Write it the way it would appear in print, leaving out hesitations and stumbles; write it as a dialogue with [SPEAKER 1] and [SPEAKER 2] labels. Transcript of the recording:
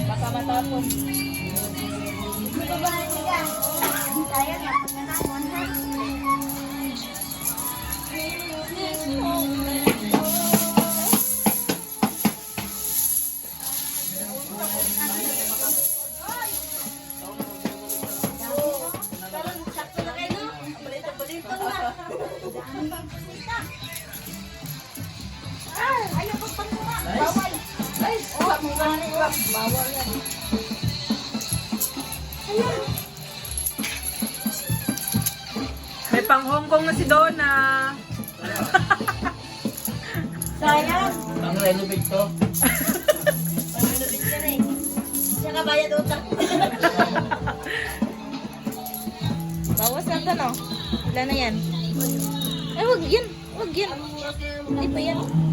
[SPEAKER 1] Baka matapon. Bawal yan.
[SPEAKER 2] May pang Hong Kong na si Donna.
[SPEAKER 1] Sayang.
[SPEAKER 3] Ang renovate to.
[SPEAKER 1] Panunod yan eh. Siya ka bayad utang. Bawas lang to, no? Ilan na yan? Ay, wag yan. Wag yan. Hindi pa yan.